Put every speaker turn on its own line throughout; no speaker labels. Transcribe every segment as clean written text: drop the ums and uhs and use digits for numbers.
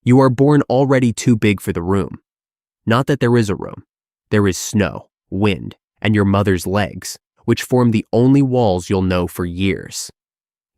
You are born already too big for the room. Not that there is a room. There is snow, wind, and your mother's legs, which form the only walls you'll know for years.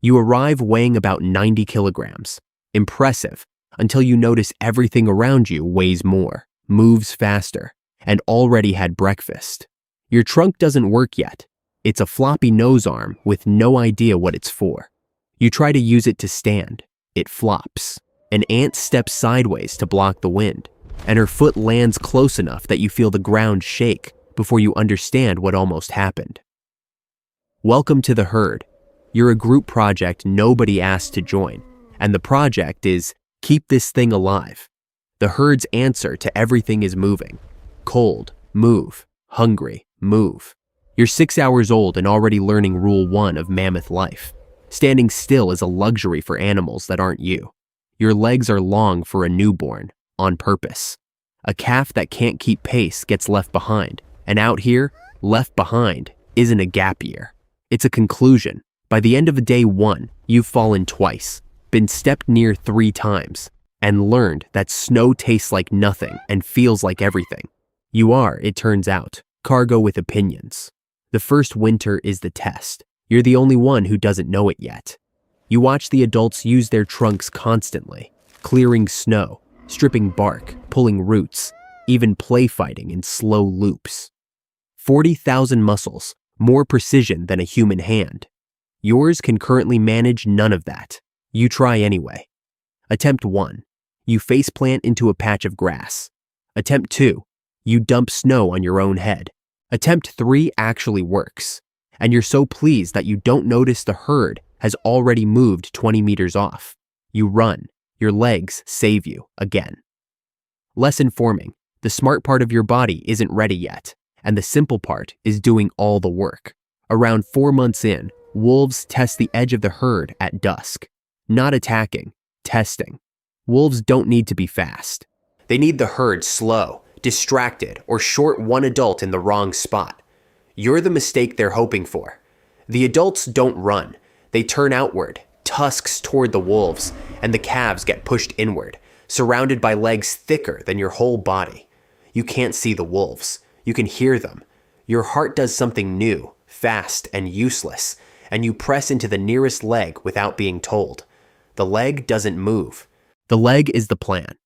You arrive weighing about 90 kilograms. Impressive, until you notice everything around you weighs more, moves faster, and already had breakfast. Your trunk doesn't work yet. It's a floppy nose arm with no idea what it's for. You try to use it to stand. It flops. An ant steps sideways to block the wind, and her foot lands close enough that you feel the ground shake before you understand what almost happened. Welcome to the herd. You're a group project nobody asked to join, and the project is keep this thing alive. The herd's answer to everything is moving. Cold, move. Hungry, move. You're 6 hours old and already learning rule 1 of mammoth life. Standing still is a luxury for animals that aren't you. Your legs are long for a newborn, on purpose. A calf that can't keep pace gets left behind, and out here, left behind isn't a gap year. It's a conclusion. By the end of day 1, you've fallen twice, been stepped near 3 times, and learned that snow tastes like nothing and feels like everything. You are, it turns out, cargo with opinions. The first winter is the test. You're the only one who doesn't know it yet. You watch the adults use their trunks constantly, clearing snow, stripping bark, pulling roots, even play fighting in slow loops. 40,000 muscles, more precision than a human hand. Yours can currently manage none of that. You try anyway. Attempt 1. You faceplant into a patch of grass. Attempt 2. You dump snow on your own head. Attempt 3 actually works, and you're so pleased that you don't notice the herd has already moved 20 meters off. You run. Your legs save you again. Lesson forming. The smart part of your body isn't ready yet, and the simple part is doing all the work. Around 4 months in, wolves test the edge of the herd at dusk. Not attacking, testing. Wolves don't need to be fast. They need the herd slow, distracted, or short one adult in the wrong spot. You're the mistake they're hoping for. The adults don't run. They turn outward, tusks toward the wolves, and the calves get pushed inward, surrounded by legs thicker than your whole body. You can't see the wolves. You can hear them. Your heart does something new, fast, and useless, and you press into the nearest leg without being told. The leg doesn't move. The leg is the plan.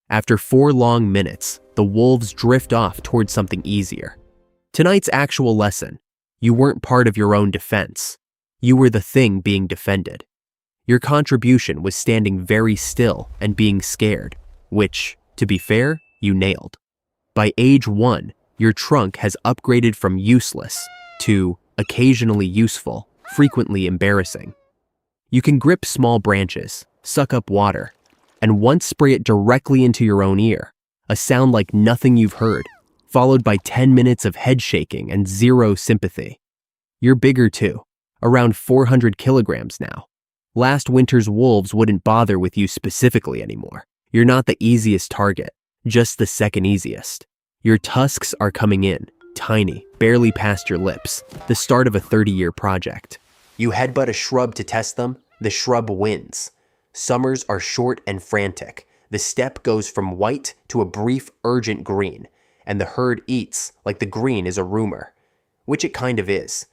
After 4 long minutes, the wolves drift off towards something easier. Tonight's actual lesson: you weren't part of your own defense. You were the thing being defended. Your contribution was standing very still and being scared, which, to be fair, you nailed. By age 1, your trunk has upgraded from useless to occasionally useful, frequently embarrassing. You can grip small branches, suck up water, and once spray it directly into your own ear, a sound like nothing you've heard, followed by 10 minutes of head shaking and 0 sympathy. You're bigger too, around 400 kilograms now. Last winter's wolves wouldn't bother with you specifically anymore. You're not the easiest target, just the second easiest. Your tusks are coming in, tiny, barely past your lips, the start of a 30-year project. You headbutt a shrub to test them, the shrub wins. Summers are short and frantic. The steppe goes from white to a brief, urgent green, and the herd eats like the green is a rumor, which it kind of is.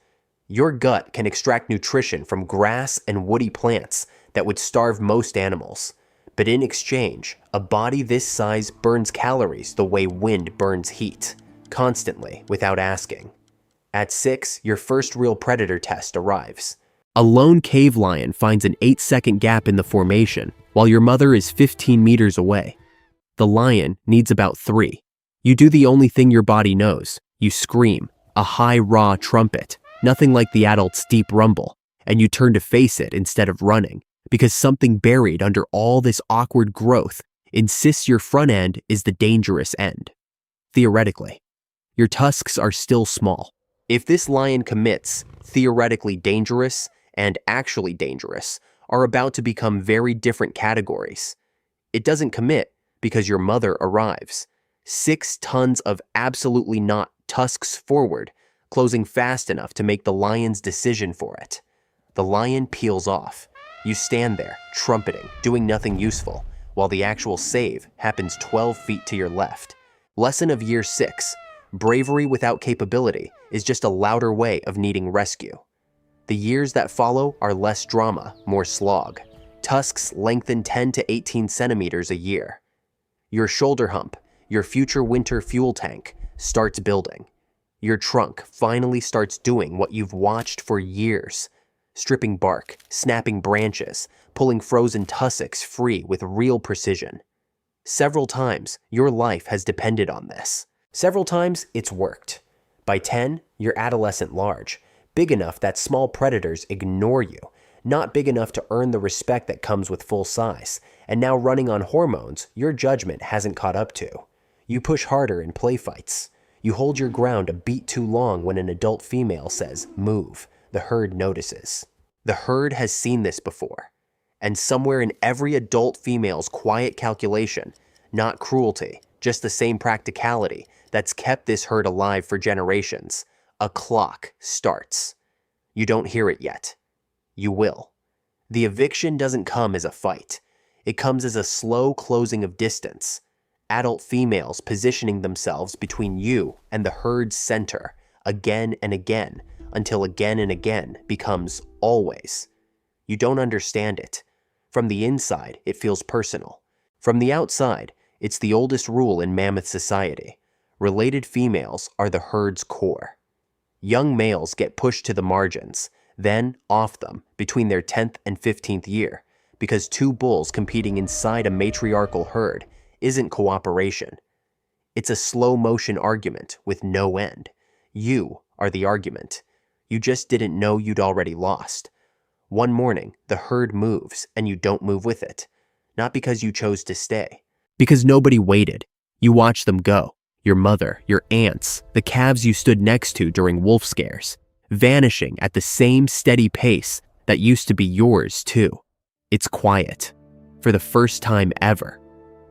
Your gut can extract nutrition from grass and woody plants that would starve most animals. But in exchange, a body this size burns calories the way wind burns heat, constantly, without asking. At 6, your first real predator test arrives. A lone cave lion finds an 8-second gap in the formation, while your mother is 15 meters away. The lion needs about 3. You do the only thing your body knows. You scream, a high, raw trumpet. Nothing like the adult's deep rumble, and you turn to face it instead of running, because something buried under all this awkward growth insists your front end is the dangerous end. Theoretically, your tusks are still small. If this lion commits, theoretically dangerous and actually dangerous are about to become very different categories. It doesn't commit because your mother arrives. 6 tons of absolutely not tusks forward, closing fast enough to make the lion's decision for it. The lion peels off. You stand there, trumpeting, doing nothing useful, while the actual save happens 12 feet to your left. Lesson of Year 6. Bravery without capability is just a louder way of needing rescue. The years that follow are less drama, more slog. Tusks lengthen 10 to 18 centimeters a year. Your shoulder hump, your future winter fuel tank, starts building. Your trunk finally starts doing what you've watched for years. Stripping bark, snapping branches, pulling frozen tussocks free with real precision. Several times, your life has depended on this. Several times, it's worked. By 10, you're adolescent large, big enough that small predators ignore you, not big enough to earn the respect that comes with full size, and now running on hormones your judgment hasn't caught up to. You push harder in play fights. You hold your ground a beat too long when an adult female says, "Move." The herd notices. The herd has seen this before. And somewhere in every adult female's quiet calculation, not cruelty, just the same practicality that's kept this herd alive for generations, a clock starts. You don't hear it yet. You will. The eviction doesn't come as a fight. It comes as a slow closing of distance. Adult females positioning themselves between you and the herd's center again and again, until again and again becomes always. You don't understand it. From the inside, it feels personal. From the outside, it's the oldest rule in mammoth society. Related females are the herd's core. Young males get pushed to the margins, then off them between their 10th and 15th year, because two bulls competing inside a matriarchal herd isn't cooperation. It's a slow-motion argument with no end. You are the argument. You just didn't know you'd already lost. One morning, the herd moves and you don't move with it. Not because you chose to stay. Because nobody waited. You watch them go. Your mother, your aunts, the calves you stood next to during wolf scares, vanishing at the same steady pace that used to be yours too. It's quiet. For the first time ever.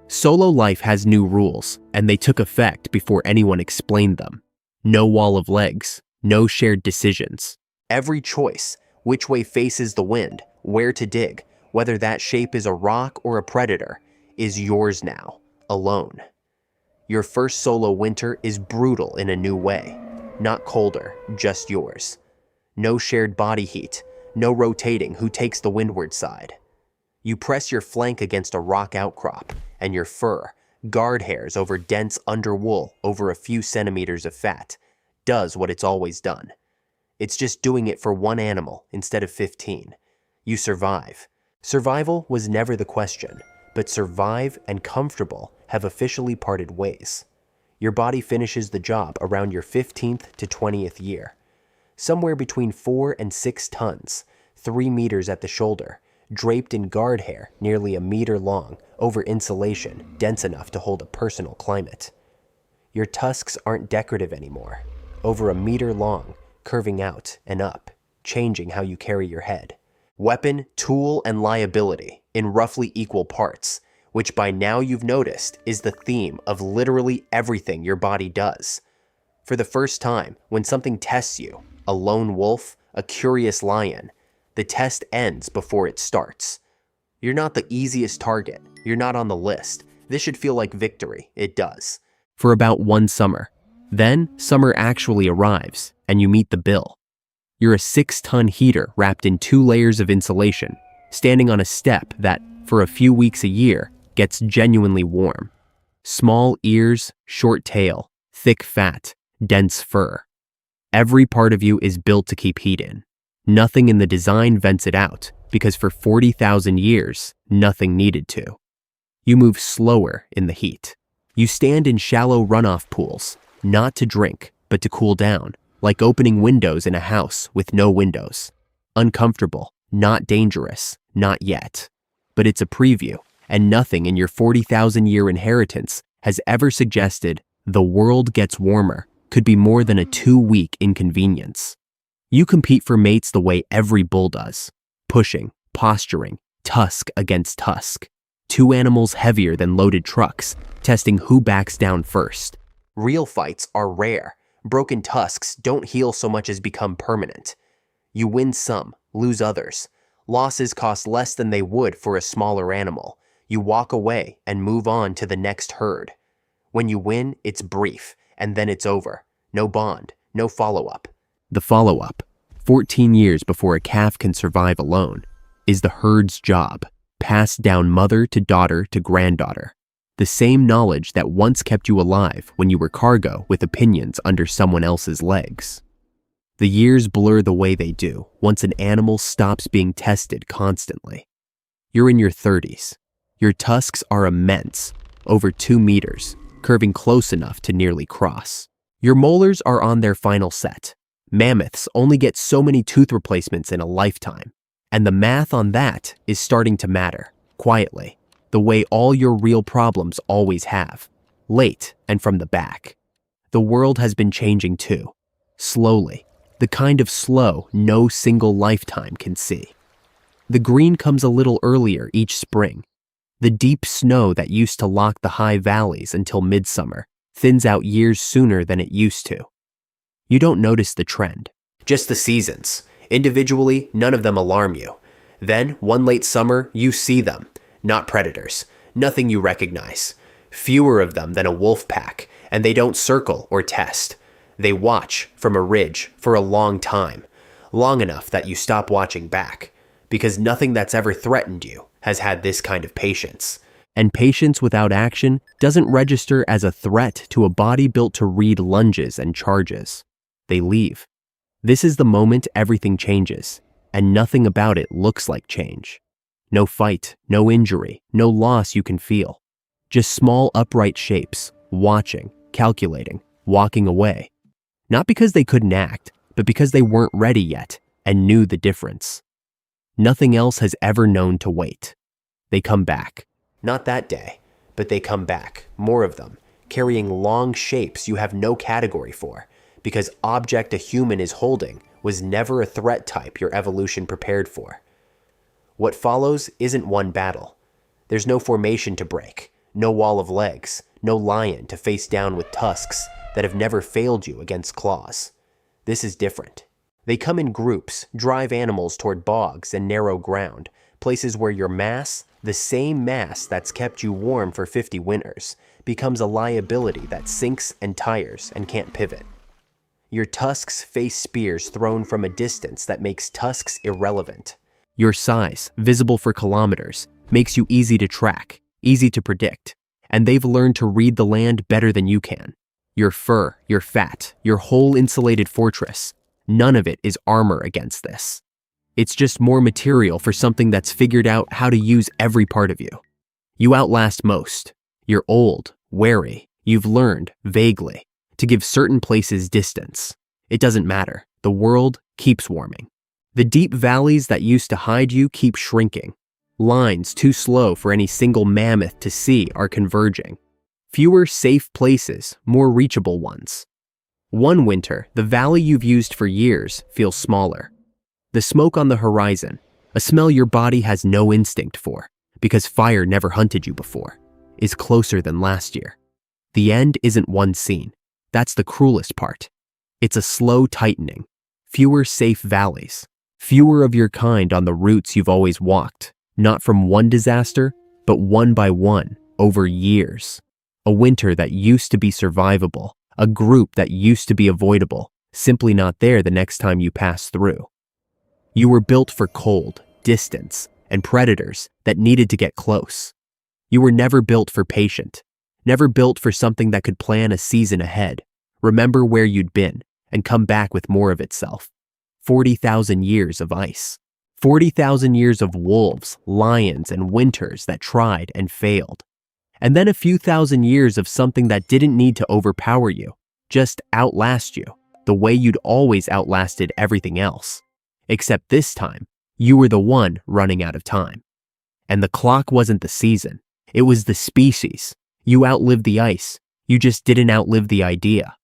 Solo life has new rules, and they took effect before anyone explained them. No wall of legs, no shared decisions. Every choice, which way faces the wind, where to dig, whether that shape is a rock or a predator, is yours now, alone. Your first solo winter is brutal in a new way. Not colder, just yours. No shared body heat, no rotating who takes the windward side. You press your flank against a rock outcrop, and your fur, guard hairs over dense underwool over a few centimeters of fat, does what it's always done. It's just doing it for one animal instead of 15. You survive. Survival was never the question, but survive and comfortable have officially parted ways. Your body finishes the job around your 15th to 20th year. Somewhere between 4 and 6 tons, 3 meters at the shoulder, draped in guard hair nearly a meter long over insulation dense enough to hold a personal climate. Your tusks aren't decorative anymore, over a meter long, curving out and up, changing how you carry your head. Weapon, tool, and liability in roughly equal parts, which by now you've noticed is the theme of literally everything your body does. For the first time, when something tests you, a lone wolf, a curious lion, the test ends before it starts. You're not the easiest target. You're not on the list. This should feel like victory. It does. For about one summer. Then, summer actually arrives, and you meet the bill. You're a 6-ton heater wrapped in 2 layers of insulation, standing on a step that, for a few weeks a year, gets genuinely warm. Small ears, short tail, thick fat, dense fur. Every part of you is built to keep heat in. Nothing in the design vents it out, because for 40,000 years, nothing needed to. You move slower in the heat. You stand in shallow runoff pools, not to drink, but to cool down, like opening windows in a house with no windows. Uncomfortable, not dangerous, not yet. But it's a preview, and nothing in your 40,000-year inheritance has ever suggested the world gets warmer could be more than a 2-week inconvenience. You compete for mates the way every bull does, pushing, posturing, tusk against tusk. 2 animals heavier than loaded trucks, testing who backs down first. Real fights are rare. Broken tusks don't heal so much as become permanent. You win some, lose others. Losses cost less than they would for a smaller animal. You walk away and move on to the next herd. When you win, it's brief, and then it's over. No bond, no follow-up. The follow-up, 14 years before a calf can survive alone, is the herd's job, passed down mother to daughter to granddaughter. The same knowledge that once kept you alive when you were cargo with opinions under someone else's legs. The years blur the way they do once an animal stops being tested constantly. You're in your 30s. Your tusks are immense, over 2 meters, curving close enough to nearly cross. Your molars are on their final set. Mammoths only get so many tooth replacements in a lifetime, and the math on that is starting to matter, quietly, the way all your real problems always have, late and from the back. The world has been changing too, slowly, the kind of slow no single lifetime can see. The green comes a little earlier each spring. The deep snow that used to lock the high valleys until midsummer thins out years sooner than it used to. You don't notice the trend, just the seasons. Individually, none of them alarm you. Then, one late summer, you see them. Not predators. Nothing you recognize. Fewer of them than a wolf pack, and they don't circle or test. They watch from a ridge for a long time, long enough that you stop watching back, because nothing that's ever threatened you has had this kind of patience. And patience without action doesn't register as a threat to a body built to read lunges and charges. They leave. This is the moment everything changes, and nothing about it looks like change. No fight, no injury, no loss you can feel. Just small upright shapes, watching, calculating, walking away. Not because they couldn't act, but because they weren't ready yet and knew the difference. Nothing else has ever known to wait. They come back. Not that day, but they come back, more of them, carrying long shapes you have no category for, because object a human is holding was never a threat type your evolution prepared for. What follows isn't one battle. There's no formation to break, no wall of legs, no lion to face down with tusks that have never failed you against claws. This is different. They come in groups, drive animals toward bogs and narrow ground, places where your mass, the same mass that's kept you warm for 50 winters, becomes a liability that sinks and tires and can't pivot. Your tusks face spears thrown from a distance that makes tusks irrelevant. Your size, visible for kilometers, makes you easy to track, easy to predict, and they've learned to read the land better than you can. Your fur, your fat, your whole insulated fortress, none of it is armor against this. It's just more material for something that's figured out how to use every part of you. You outlast most. You're old, wary, you've learned, vaguely, to give certain places distance. It doesn't matter. The world keeps warming. The deep valleys that used to hide you keep shrinking. Lines too slow for any single mammoth to see are converging. Fewer safe places, more reachable ones. One winter, the valley you've used for years feels smaller. The smoke on the horizon, a smell your body has no instinct for, because fire never hunted you before, is closer than last year. The end isn't one scene. That's the cruelest part. It's a slow tightening. Fewer safe valleys. Fewer of your kind on the routes you've always walked, not from one disaster, but one by one, over years. A winter that used to be survivable, a group that used to be avoidable, simply not there the next time you pass through. You were built for cold, distance, and predators that needed to get close. You were never built for patient, never built for something that could plan a season ahead, remember where you'd been, and come back with more of itself. 40,000 years of ice. 40,000 years of wolves, lions, and winters that tried and failed. And then a few thousand years of something that didn't need to overpower you, just outlast you, the way you'd always outlasted everything else. Except this time, you were the one running out of time. And the clock wasn't the season, it was the species. You outlived the ice, you just didn't outlive the idea.